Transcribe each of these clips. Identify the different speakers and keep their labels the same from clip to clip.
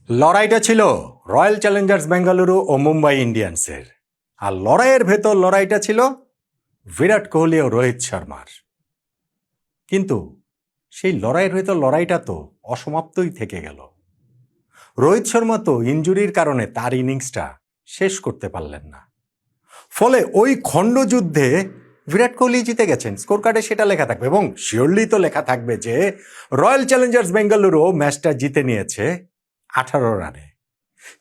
Speaker 1: লড়াইটা ছিল royal Challengers Bengaluru ও মুম্বাই ইন্ডিয়ান্সের। আর লড়াইয়ের ভেতর লড়াইটা ছিল বিরাট কোহলি ও রোহিত শর্মার। কিন্তু সেই লড়াইয়ের ভেতর লড়াইটা তো অসমাপ্তই থেকে গেল। রোহিত শর্মা তো ইনজুরির কারণে তার ইনিংসটা শেষ করতে পারলেন না। ফলে ওই খণ্ডযুদ্ধে বিরাট কোহলি জিতে গেছেন, স্কোর কার্ডে সেটা লেখা থাকবে এবং শিওরলি তো লেখা থাকবে যে রয়্যাল চ্যালেঞ্জার্স বেঙ্গালুরু ম্যাচটা জিতে নিয়েছে 18 রানে।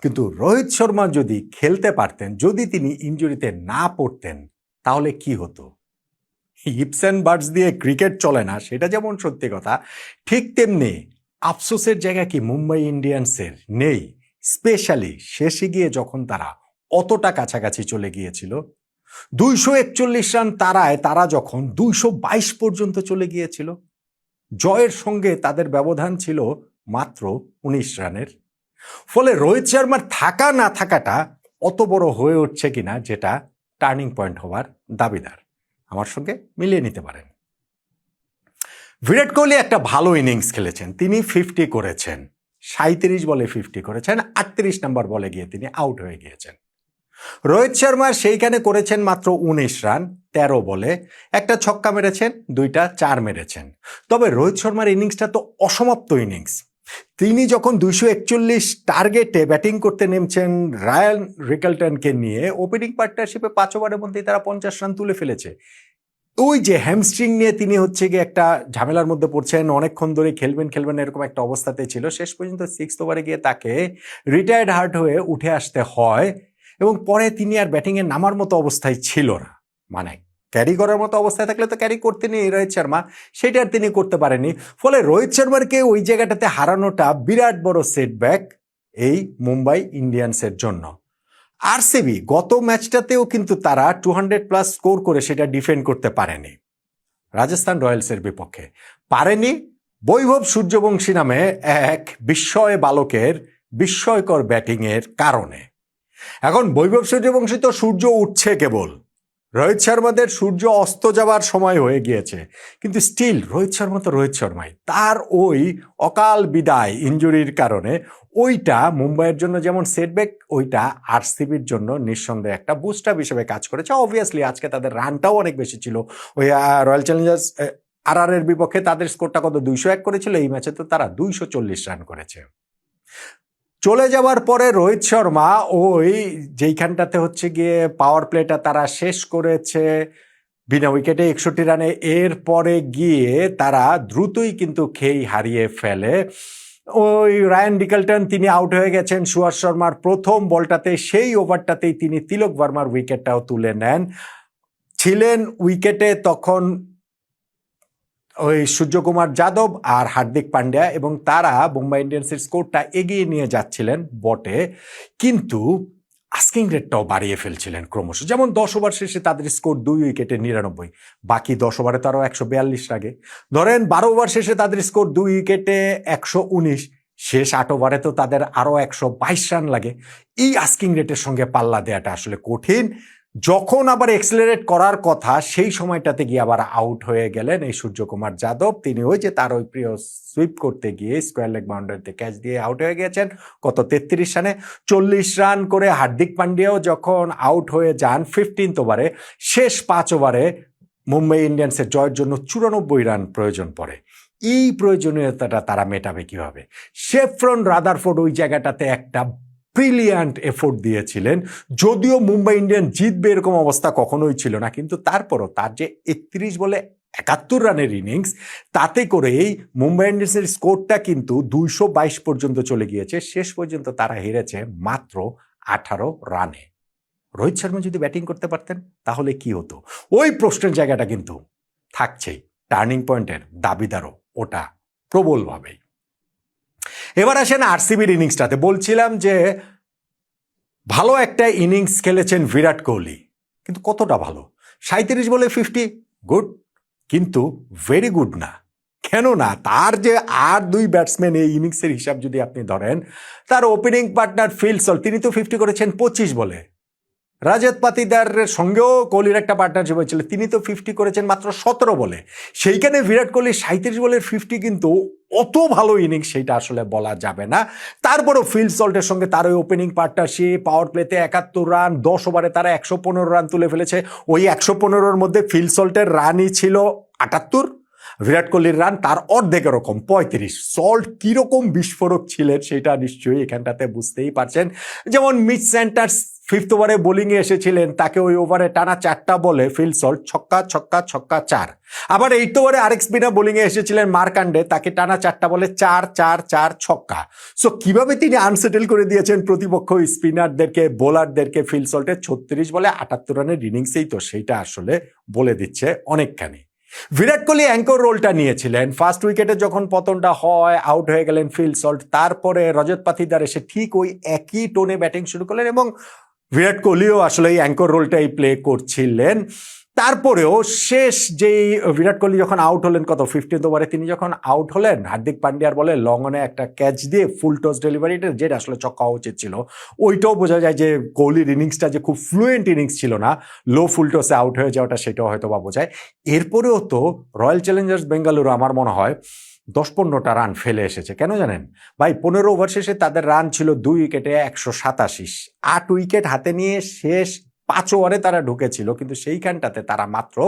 Speaker 1: কিন্তু রোহিত শর্মা যদি খেলতে পারতেন, যদি তিনি ইনজুরিতে না পড়তেন, তাহলে কি হতো? হিপস অ্যান্ড বার্ডস দিয়ে ক্রিকেট চলে না, সেটা যেমন সত্যি কথা, ঠিক তেমনি আফসোসের জায়গা কি মুম্বাই ইন্ডিয়ান্সের নেই। স্পেশালি শেষে গিয়ে যখন তারা অতটা কাছাকাছি চলে গিয়েছিল, 241 রান তারায় তারা যখন 222 পর্যন্ত চলে গিয়েছিল, জয়ের সঙ্গে তাদের ব্যবধান ছিল মাত্র 19 রানের। ফলে রোহিত শর্মার থাকা না থাকাটা অত বড় হয়ে উঠছে কিনা, যেটা টার্নিং পয়েন্ট হওয়ার দাবিদার। আমার সঙ্গে মিলিয়ে নিতে পারেন। বিরাট কোহলি একটা ভালো ইনিংস খেলেছেন, তিনি 50 করেছেন, 37 বলে 50 করেছেন, 38 নম্বর বলে গিয়ে তিনি আউট হয়ে গিয়েছেন। রোহিত শর্মা সেইখানে করেছেন মাত্র 19 রান 13 বলে, একটা ছক্কা মেরেছেন, 2টা 4 মেরেছেন। তবে রোহিত শর্মার ইনিংসটা তো অসমাপ্ত ইনিংস। তিনি যখন 241 টার্গেটে ব্যাটিং করতে নেমছেন রায়ান রিকেলটনকে নিয়ে, ওপেনিং পার্টনারশিপে 5 ওভারের মধ্যেই তারা 50 রান তুলে ফেলেছে। ওই যে হ্যামস্ট্রিং নিয়ে তিনি গিয়ে একটা ঝামেলার মধ্যে পড়ছেন, অনেকক্ষণ ধরে খেলবেন এরকম একটা অবস্থাতে ছিল। শেষ পর্যন্ত 6th ওভারে গিয়ে তাকে রিটায়ার্ড হার্ট হয়ে উঠে আসতে হয় এবং পরে তিনি আর ব্যাটিংয়ে নামার মতো অবস্থায় ছিল না। মানে ক্যারি করার মতো অবস্থায় থাকলে তো ক্যারি করতে নেই রোহিত শর্মা, সেটা আর তিনি করতে পারেনি। ফলে রোহিত শর্মাকে ওই জায়গাটাতে হারানোটা বিরাট বড় সেটব্যাক এই মুম্বাই ইন্ডিয়ান্সের জন্য। আরসিবি গত ম্যাচটাতেও কিন্তু তারা 200+ স্কোর করে সেটা ডিফেন্ড করতে পারেনি রাজস্থান রয়্যালসের বিপক্ষে। পারেনি বৈভব সূর্যবংশী নামে এক বিস্ময় বালকের বিস্ময়কর ব্যাটিংয়ের কারণে। এখন বৈভব সূর্যবংশী তো সূর্য উঠছে কেবল, রোহিত শর্মাদের সূর্য অস্ত যাবার সময় হয়ে গিয়েছে, কিন্তু স্টিল রোহিত শর্মা তো রোহিত শর্মাই। তার ওই অকাল বিদায় ইনজুরির কারণে ওইটা মুম্বাইয়ের জন্য যেমন সেটব্যাক, ওইটা আরসিবির জন্য নিঃসন্দেহে একটা বুস্টার হিসেবে কাজ করেছে। অবভিয়াসলি আজকে তাদের রানটাও অনেক বেশি ছিল। ওই রয়্যাল চ্যালেঞ্জার্স আরআরের বিপক্ষে তাদের স্কোরটা কত 201 করেছিল, এই ম্যাচে তো তারা 240 রান করেছে। চলে যাওয়ার পরে রোহিত শর্মা ওই যেইখানটাতে গিয়ে পাওয়ার প্লেটা তারা শেষ করেছে বিনা উইকেটে 61 রানে, এরপরে গিয়ে তারা দ্রুতই কিন্তু খেই হারিয়ে ফেলে। ওই রায়ান রিকেলটন তিনি আউট হয়ে গেছেন সুয়াস শর্মার প্রথম বলটাতে, সেই ওভারটাতেই তিনি তিলক ভার্মার উইকেটটাও তুলে নেন। ছিলেন উইকেটে তখন ওই সূর্যকুমার যাদব আর হার্দিক পান্ডিয়া, এবং তারা মুম্বাই ইন্ডিয়ান্সের স্কোরটা এগিয়ে নিয়ে যাচ্ছিলেন বটে, কিন্তু আস্কিং রেটটাও বাড়িয়ে ফেলছিলেন ক্রমশ। যেমন 10 ওভার শেষে তাদের স্কোর 2 উইকেটে 99, বাকি 10 ওভারে তো আরও 142 লাগে। ধরেন 12 ওভার শেষে তাদের স্কোর 2 উইকেটে 119, শেষ 8 ওভারে তো তাদের আরও 122 রান লাগে। এই আস্কিং রেটের সঙ্গে পাল্লা দেওয়াটা আসলে কঠিন। যখন আবার এক্সেলারেট করার কথা, সেই সময়টাতে গিয়ে আবার আউট হয়ে গেলেন এই সূর্যকুমার যাদব। তিনি ওই যে তার ওই প্রিয় সুইপ করতে গিয়ে স্কোয়ার লেগ বাউন্ডারিতে ক্যাচ দিয়ে আউট হয়ে গেছেন কত 33 রানে। 40 রান করে হার্দিক পান্ডিয়াও যখন আউট হয়ে যান 15th ওভারে, শেষ 5 ওভারে মুম্বাই ইন্ডিয়ান্সের জয়ের জন্য 94 রান প্রয়োজন পড়ে। এই প্রয়োজনীয়তাটা তারা মেটাবে কিভাবে? শেফরন রাদারফোর্ড ওই জায়গাটাতে একটা ব্রিলিয়ান্ট এফোর্ট দিয়েছিলেন। যদিও মুম্বাই ইন্ডিয়ান জিতবে এরকম অবস্থা কখনোই ছিল না, কিন্তু তারপরও তার যে 31 বলে 71 রানের ইনিংস, তাতে করেই মুম্বাই ইন্ডিয়ান্সের স্কোরটা কিন্তু 222 পর্যন্ত চলে গিয়েছে। শেষ পর্যন্ত তারা হেরেছে মাত্র 18 রানে। রোহিত শর্মা যদি ব্যাটিং করতে পারতেন তাহলে কি হতো? ওই প্রশ্নের জায়গাটা কিন্তু থাকছেই। টার্নিং পয়েন্টের দাবিদারও ওটা প্রবলভাবেই। এবার আসেন আরসিবির ইনিংসটাতে। বলছিলাম যে ভালো একটা ইনিংস খেলেছেন বিরাট কোহলি, কিন্তু কতটা ভালো? 37 বলে 50 গুড, কিন্তু ভেরি গুড না। কেননা তার যে আর 2 ব্যাটসম্যান এই ইনিংসের হিসাব যদি আপনি ধরেন, তার ওপেনিং পার্টনার ফিল সল্ট তিনি তো 50 করেছেন 25 বলে, রাজত পাতিদারের সঙ্গেও কোহলির একটা পার্টনারশিপ হয়েছিল, তিনি তো 50 করেছেন মাত্র 17 বলে। সেইখানে বিরাট কোহলি 37 বলের 50 কিন্তু অত ভালো ইনিংস সেইটা আসলে বলা যাবে না। তারপরেও ফিল সল্টের সঙ্গে তার ওই ওপেনিং পার্টনারশিপ, পাওয়ার প্লেতে 71 রান, 10 ওভারে তারা 115 রান তুলে ফেলেছে। ওই 115-র মধ্যে ফিল সল্টের রানই ছিল 78, বিরাট কোহলির রান তার অর্ধেকের রকম 35। সল্ট কিরকম বিস্ফোরক ছিলেন সেটা নিশ্চয়ই এখানটাতে বুঝতেই পারছেন। যেমন মিচ সেন্টার্স 5th ওভারে বোলিংয়ে এসেছিলেন, তাকে ওই ওভারে টানা 4টা বলে ফিল সল্ট ছক্কা ছক্কা ছক্কা 4। আবার 8th ওভারে আরেক স্পিনার বোলিংয়ে এসেছিলেন মার্কান্ডে, তাকে টানা 4টা বলে 4 4 4 ছক্কা। সো কিভাবে তিনি আনসেটেল করে দিয়েছেন প্রতিপক্ষ স্পিনারদেরকে, বোলারদেরকে ফিল সল্টের 36 বলে 78 রানের ইনিংসেই তো সেইটা আসলে বলে দিচ্ছে অনেকখানি। বিরাট কোহলি অ্যাঙ্কর রোলটা নিয়েছিলেন। ফার্স্ট উইকেটে যখন পতনটা হয়, আউট হয়ে গেলেন ফিল সল্ট, তারপরে রজত পাতিদার এসে ঠিক ওই একই টোনে ব্যাটিং শুরু করলেন এবং বিরাট কোহলিও আসলে এই অ্যাঙ্কর রোলটাই প্লে করছিলেন। তারপরেও শেষ যেই বিরাট কোহলি যখন আউট হলেন কত 15th ওভারে, তিনি যখন আউট হলেন হার্দিক পান্ডিয়ার বলে লং অনে একটা ক্যাচ দিয়ে ফুল টস ডেলিভারিটা, যেটা আসলে ছক্কা হওয়া উচিত ছিল। ওইটাও বোঝা যায় যে কোহলির ইনিংসটা যে খুব ফ্লুয়েন্ট ইনিংস ছিল না, লো ফুল টসে আউট হয়ে যাওয়াটা সেটাও হয়তো বা বোঝায়। এরপরেও তো রয়্যাল চ্যালেঞ্জার্স বেঙ্গালুরু আমার মনে হয় 10-15টা রান ফেলে এসেছে। কেন জানেন ভাই? 15 ওভার শেষে তাদের রান ছিল 2 উইকেটে 187, 8 উইকেট হাতে নিয়ে শেষ 5 ওভারে তারা ঢুকেছিল, কিন্তু সেইখানটাতে তারা মাত্র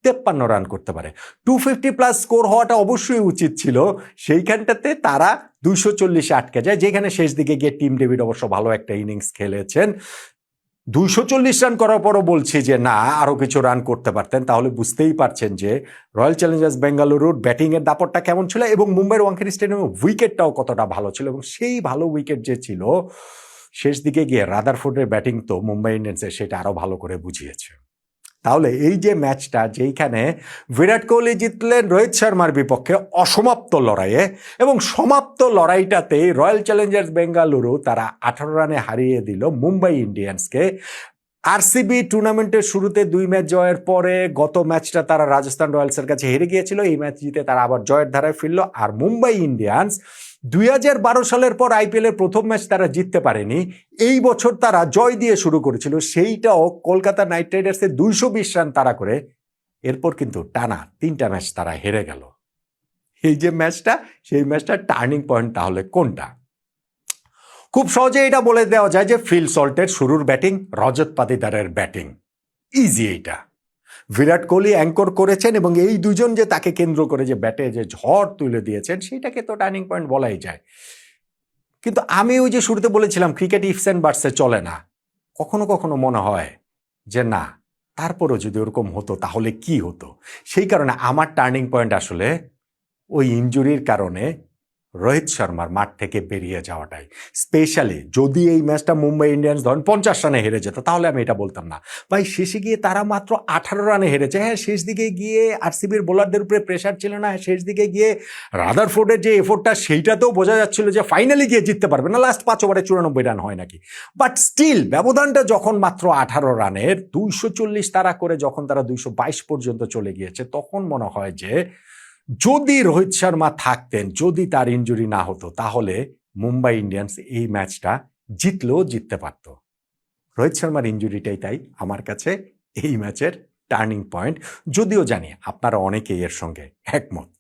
Speaker 1: 53 রান করতে পারে। 250 প্লাস স্কোর হওয়াটা অবশ্যই উচিত ছিল, সেইখানটাতে তারা 240-এ আটকে যায়, যেখানে শেষ দিকে গিয়ে টিম ডেভিড অবশ্য ভালো একটা ইনিংস খেলেছেন। 240 রান করার পরও বলছি যে না, আরও কিছু রান করতে পারতেন। তাহলে বুঝতেই পারছেন যে রয়্যাল চ্যালেঞ্জার্স বেঙ্গালুরুর ব্যাটিংয়ের দাপটটা কেমন ছিল এবং মুম্বাইয়ের ওয়াংখেড়ে স্টেডিয়ামে উইকেটটাও কতটা ভালো ছিল। এবং সেই ভালো উইকেট যে ছিল, শেষ দিকে গিয়ে রাদারফোর্ডের ব্যাটিং তো মুম্বাই ইন্ডিয়ান্সের সেটা আরও ভালো করে বুঝিয়েছে। তাহলে এই যে ম্যাচটা, যেইখানে বিরাট কোহলি জিতলেন রোহিত শর্মার বিপক্ষে অসমাপ্ত লড়াইয়ে, এবং সমাপ্ত লড়াইটাতেই রয়্যাল চ্যালেঞ্জার্স বেঙ্গালুরু তারা 18 রানে হারিয়ে দিল মুম্বাই ইন্ডিয়ান্সকে। আরসিবি টুর্নামেন্টের শুরুতে 2 ম্যাচ জয়ের পরে গত ম্যাচটা তারা রাজস্থান রয়্যালসের কাছে হেরে গিয়েছিল, এই ম্যাচ জিতে তারা আবার জয়ের ধারায় ফিরল। আর মুম্বাই ইন্ডিয়ান্স 2012 সালের পর আইপিএলের প্রথম ম্যাচ তারা জিততে পারেনি, এই বছর তারা জয় দিয়ে শুরু করেছিল, সেইটাও কলকাতা নাইট রাইডার্সে 220 রান তারা করে। এরপর কিন্তু টানা 3টা ম্যাচ তারা হেরে গেল। এই যে ম্যাচটা, সেই ম্যাচটা টার্নিং পয়েন্ট তাহলে কোনটা? খুব সহজে এটা বলে দেওয়া যায় যে ফিল সল্টের শুরুর ব্যাটিং, রজত পাতিদারের ব্যাটিং, ইজি এইটা। বিরাট কোহলি অ্যাঙ্কর করেছেন এবং এই দুজন যে তাকে কেন্দ্র করে যে ব্যাটে যে ঝড় তুলে দিয়েছেন, সেটাকে তো টার্নিং পয়েন্ট বলাই যায়। কিন্তু আমি ওই যে শুরুতে বলেছিলাম ক্রিকেট ইফস অ্যান্ড বাটসে চলে না, কখনো কখনো মনে হয় যে না, তারপরও যদি ওরকম হতো তাহলে কি হতো। সেই কারণে আমার টার্নিং পয়েন্ট আসলে ওই ইনজুরির কারণে রোহিত শর্মার মাঠ থেকে বেরিয়ে যাওয়াটাই। স্পেশালি যদি এই ম্যাচটা মুম্বাই ইন্ডিয়ান্স ধরেন 50 রানে হেরে যেত, তাহলে আমি এটা বলতাম না। ভাই শেষে গিয়ে তারা মাত্র 18 রানে হেরেছে। হ্যাঁ, শেষ দিকে গিয়ে আরসিবির বোলারদের উপরে প্রেশার ছিল না, শেষ দিকে গিয়ে রাদারফোর্ডের যে এফোর্টটা, সেইটাতেও বোঝা যাচ্ছিল যে ফাইনালি গিয়ে জিততে পারবে না, লাস্ট 5 ওভারে 94 রান হয় নাকি। বাট স্টিল ব্যবধানটা যখন মাত্র 18 রানের, 240 তারা করে যখন তারা 222 পর্যন্ত চলে গিয়েছে, তখন মনে হয় যে যদি রোহিত শর্মা থাকতেন, যদি তার ইনজুরি না হতো, তাহলে মুম্বাই ইন্ডিয়ান্স এই ম্যাচটা জিতলেও জিততে পারত। রোহিত শর্মার ইনজুরিটাই তাই আমার কাছে এই ম্যাচের টার্নিং পয়েন্ট, যদিও জানি আপনারা অনেকেই এর সঙ্গে একমত।